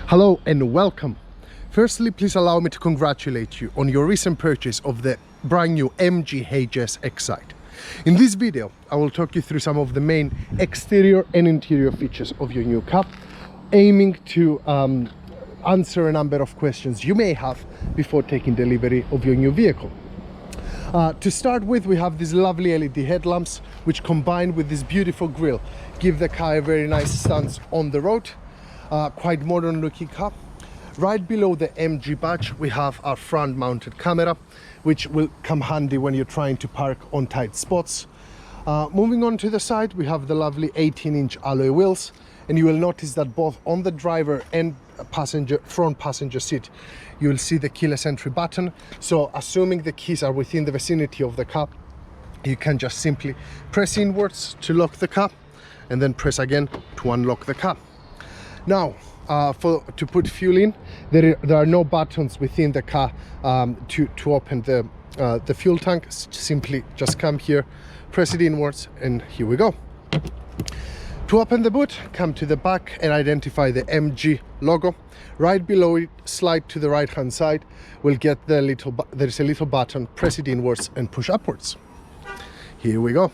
Hello and welcome. Firstly, please allow me to congratulate you on your recent purchase of the brand new MG HS Excite. In this video, I will talk you through some of the main exterior and interior features of your new car, aiming to answer a number of questions you may have before taking delivery of your new vehicle. To start with, we have these lovely LED headlamps, which combined with this beautiful grille, give the car a very nice stance on the road. Quite modern looking car. Right below the MG badge, we have our front mounted camera, which will come handy when you're trying to park on tight spots. Moving on to the side, we have the lovely 18-inch alloy wheels, and you will notice that both on the driver and front passenger seat, you will see the keyless entry button. So assuming the keys are within the vicinity of the car, you can just simply press inwards to lock the car and then press again to unlock the car. Now, to put fuel in, there are no buttons within the car to open the fuel tank. Simply just come here, press it inwards, and here we go. To open the boot, come to the back and identify the MG logo. Right below it, slide to the right hand side, we'll get there's a little button, press it inwards and push upwards. Here we go.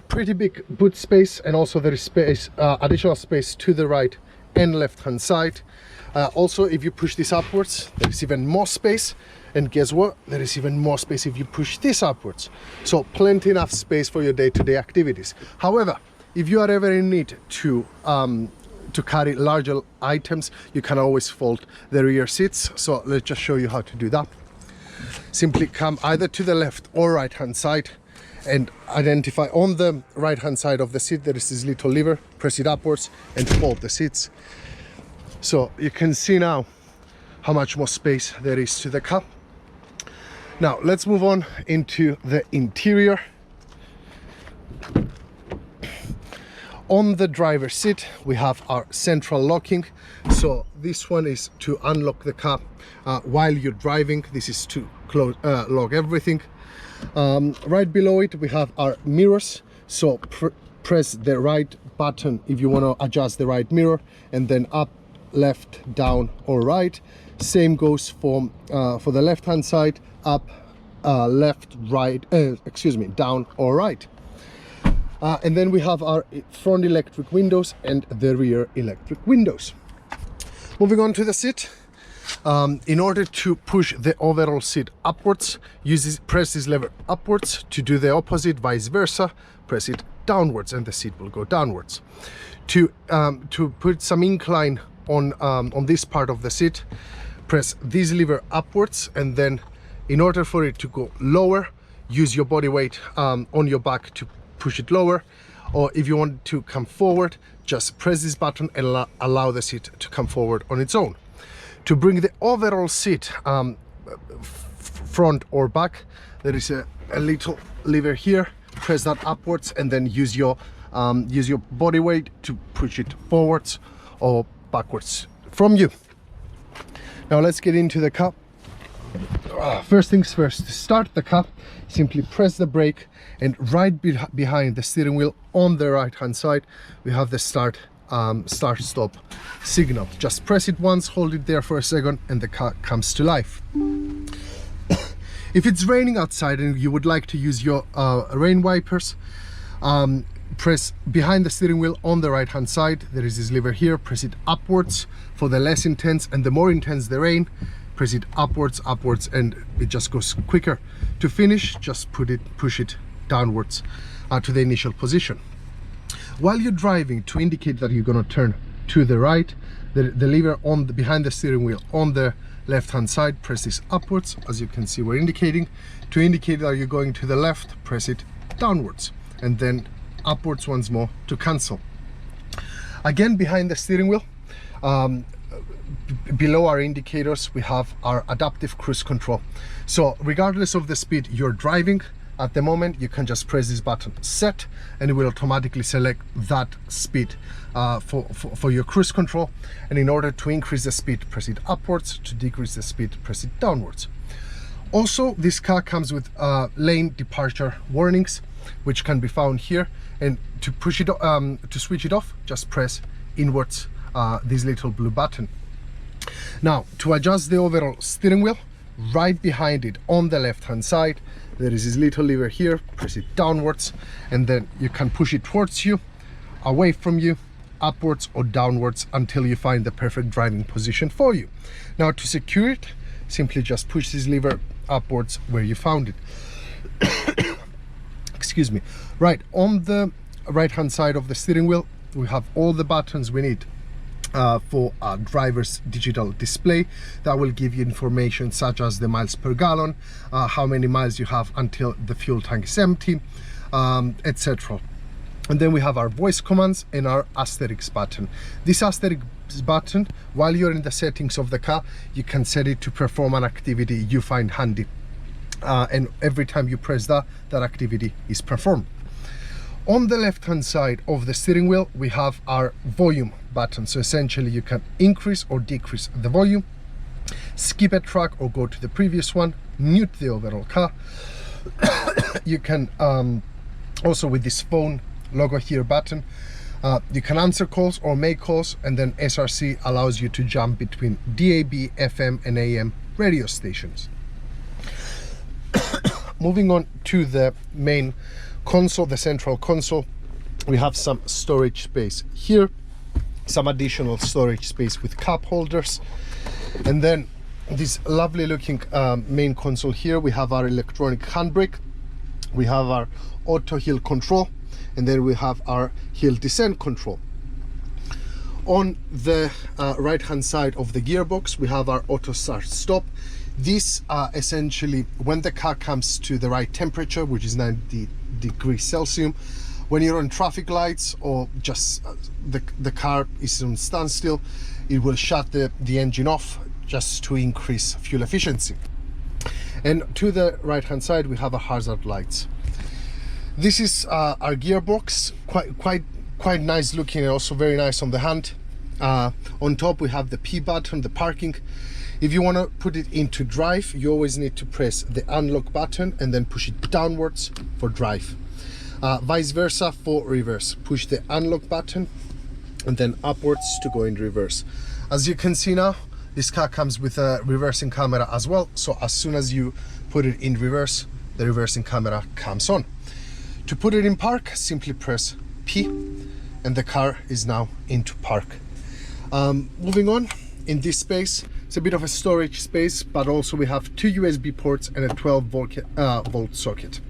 Pretty big boot space, and also there is space, additional space to the right and left hand side. Also, if you push this upwards, there is even more space, and guess what, there is even more space if you push this upwards. So plenty enough space for your day-to-day activities. However, if you are ever in need to carry larger items, you can always fold the rear seats. So let's just show you how to do that. Simply come either to the left or right hand side and identify on the right hand side of the seat there is this little lever, press it upwards and fold the seats. So you can see now how much more space there is to the car. Now let's move on into the interior. On the driver's seat we have our central locking. So this one is to unlock the car while you're driving. This is to lock everything. Right below it we have our mirrors. So press the right button if you want to adjust the right mirror, and then up, left, down or right. Same goes for the left hand side, up, left, right, down or right. And then we have our front electric windows and the rear electric windows. Moving on to the seat. In order to push the overall seat upwards, press this lever upwards. To do the opposite, vice versa, press it downwards and the seat will go downwards. To put some incline on this part of the seat, press this lever upwards, and then in order for it to go lower, use your body weight on your back to push it lower. Or if you want to come forward, just press this button and allow the seat to come forward on its own. To bring the overall seat front or back, there is a little lever here. Press that upwards and then use your body weight to push it forwards or backwards from you. Now let's get into the car. First things first, to start the car, simply press the brake, and right behind the steering wheel on the right hand side we have the start stop signal. Just press it once, hold it there for a second, and the car comes to life. If it's raining outside and you would like to use your rain wipers, press behind the steering wheel on the right hand side. There is this lever here, press it upwards for the less intense, and the more intense the rain, press it upwards, and it just goes quicker. To finish, just push it downwards to the initial position. While you're driving, to indicate that you're going to turn to the right, the lever behind the steering wheel on the left hand side, press this upwards. As you can see, we're indicating. To indicate that you're going to the left, press it downwards and then upwards once more to cancel. Again, behind the steering wheel, below our indicators, we have our adaptive cruise control. So regardless of the speed you're driving at the moment, you can just press this button set and it will automatically select that speed for your cruise control. And in order to increase the speed, press it upwards. To decrease the speed, press it downwards. Also, this car comes with lane departure warnings, which can be found here. And to switch it off, just press inwards this little blue button. Now, to adjust the overall steering wheel, right behind it on the left hand side, there is this little lever here. Press it downwards and then you can push it towards you, away from you, upwards or downwards until you find the perfect driving position for you. Now, to secure it, simply just push this lever upwards where you found it. Excuse me. Right, on the right hand side of the steering wheel, we have all the buttons we need for a driver's digital display that will give you information such as the miles per gallon, how many miles you have until the fuel tank is empty, etc. And then we have our voice commands and our asterisk button. This asterisk button, while you're in the settings of the car, you can set it to perform an activity you find handy, and every time you press that activity is performed. On the left hand side of the steering wheel, we have our volume button. So essentially you can increase or decrease the volume, skip a track or go to the previous one, mute the overall car. You can also, with this phone logo here button, you can answer calls or make calls, and then SRC allows you to jump between DAB, FM and AM radio stations. Moving on to the main console, the central console, we have some storage space here, some additional storage space with cup holders, and then this lovely looking main console here. We have our electronic handbrake, we have our auto hill control, and then we have our hill descent control. On the right hand side of the gearbox, we have our auto start stop. This essentially, when the car comes to the right temperature, which is 90 degrees Celsius, when you're on traffic lights or just the car is on standstill, it will shut the engine off just to increase fuel efficiency. And to the right hand side, we have a hazard lights. This is our gearbox, quite nice looking and also very nice on the hand. On top we have the P button, the parking. If you want to put it into drive, you always need to press the unlock button and then push it downwards for drive. Vice versa for reverse. Push the unlock button and then upwards to go in reverse. As you can see now, this car comes with a reversing camera as well. So as soon as you put it in reverse, the reversing camera comes on. To put it in park, simply press P and the car is now into park. Moving on, in this space, it's a bit of a storage space, but also we have two USB ports and a 12 volt socket.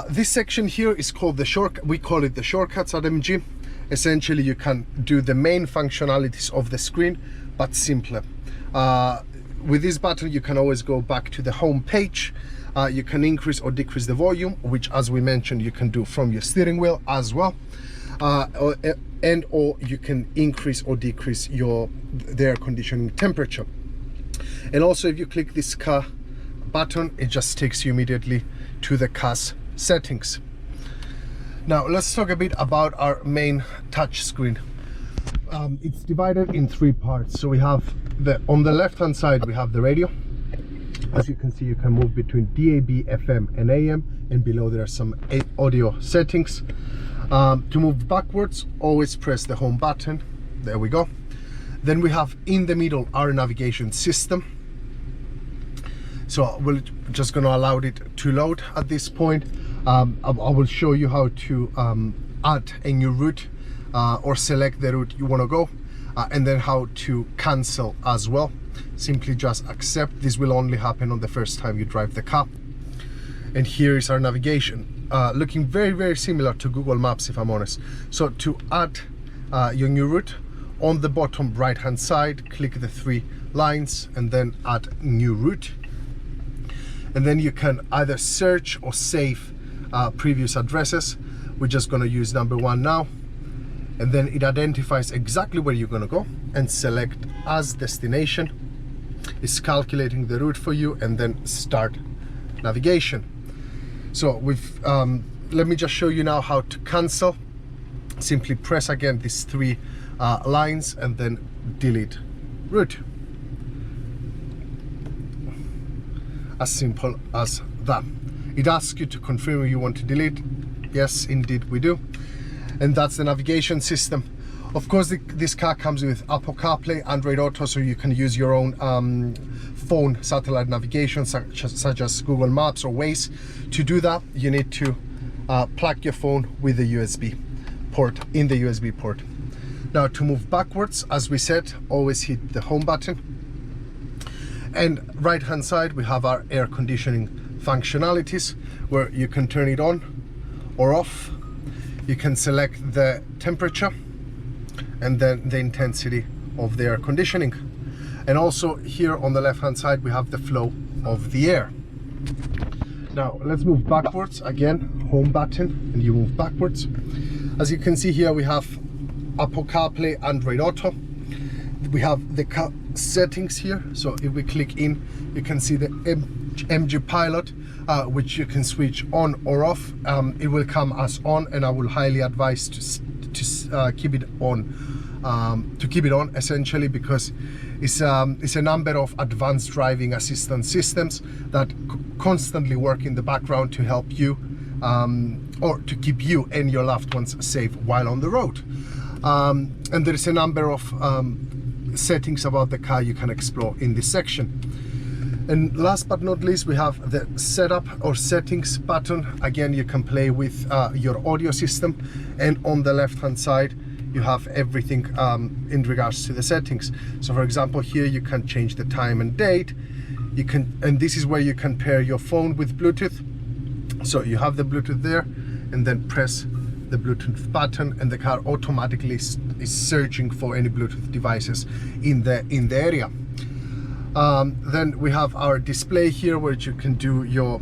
This section here is called we call it the shortcuts at MG. Essentially, you can do the main functionalities of the screen, but simpler. With this button, you can always go back to the home page. You can increase or decrease the volume, which, as we mentioned, you can do from your steering wheel as well. Or you can increase or decrease the air conditioning temperature. And also, if you click this car button, it just takes you immediately to the car's settings. Now let's talk a bit about our main touch screen. It's divided in three parts. So we have on the left hand side we have the radio. As you can see, you can move between DAB, FM and AM, and below there are some audio settings. To move backwards, always press the home button. There we go. Then we have in the middle our navigation system. So we're just going to allow it to load at this point. I will show you how to add a new route or select the route you want to go, and then how to cancel as well. Simply just accept. This will only happen on the first time you drive the car. And here is our navigation, looking very similar to Google Maps, if I'm honest. So to add your new route, on the bottom right hand side, click the three lines and then add new route. And then you can either search or save previous addresses. We're just going to use number 1 now, and then it identifies exactly where you're going to go and select as destination. It's calculating the route for you and then start navigation. So let me just show you now how to cancel. Simply press again these three lines and then delete route. As simple as that. It asks you to confirm you want to delete. Yes, indeed we do. And that's the navigation system. Of course, this car comes with Apple CarPlay, Android Auto, so you can use your own phone satellite navigation, such as Google Maps or Waze. To do that, you need to plug your phone with the USB port, in the USB port. Now, to move backwards, as we said, always hit the home button. And right hand side, we have our air conditioning functionalities, where you can turn it on or off. You can select the temperature and then the intensity of the air conditioning. And also here on the left hand side, we have the flow of the air. Now let's move backwards. Again, home button, and you move backwards. As you can see here, we have Apple CarPlay, Android Auto. We have the car settings here. So if we click in, you can see the MG Pilot, which you can switch on or off. It will come as on, and I will highly advise to keep it on, essentially, because it's a number of advanced driving assistance systems that constantly work in the background to help you or to keep you and your loved ones safe while on the road. And there is a number of settings about the car you can explore in this section. And last but not least, we have the setup or settings button. Again, you can play with your audio system, and on the left hand side you have everything in regards to the settings. So for example, here you can change the time and date. You can, and this is where you can pair your phone with Bluetooth. So you have the Bluetooth there, and then press the Bluetooth button, and the car automatically is searching for any Bluetooth devices in the area. Then we have our display here, where you can do your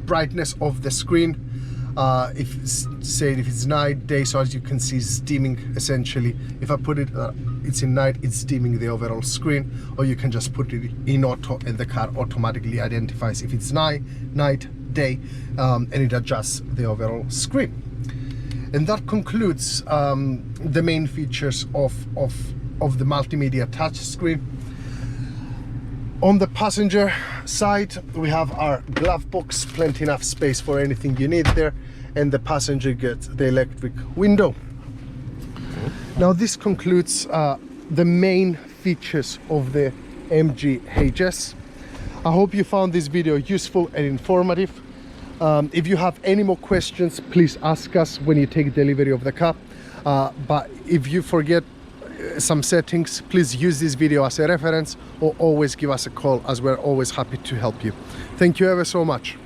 brightness of the screen. If it's night, day, so as you can see, it's dimming essentially. If I put it, it's in night, it's dimming the overall screen, or you can just put it in auto, and the car automatically identifies if it's night, day, and it adjusts the overall screen. And that concludes the main features of the multimedia touch screen. On the passenger side, we have our glove box, plenty enough space for anything you need there, and the passenger gets the electric window. Now this concludes the main features of the MG HS. I hope you found this video useful and informative. If you have any more questions, please ask us when you take delivery of the car. But if you forget some settings, please use this video as a reference, or always give us a call, as we're always happy to help you. Thank you ever so much.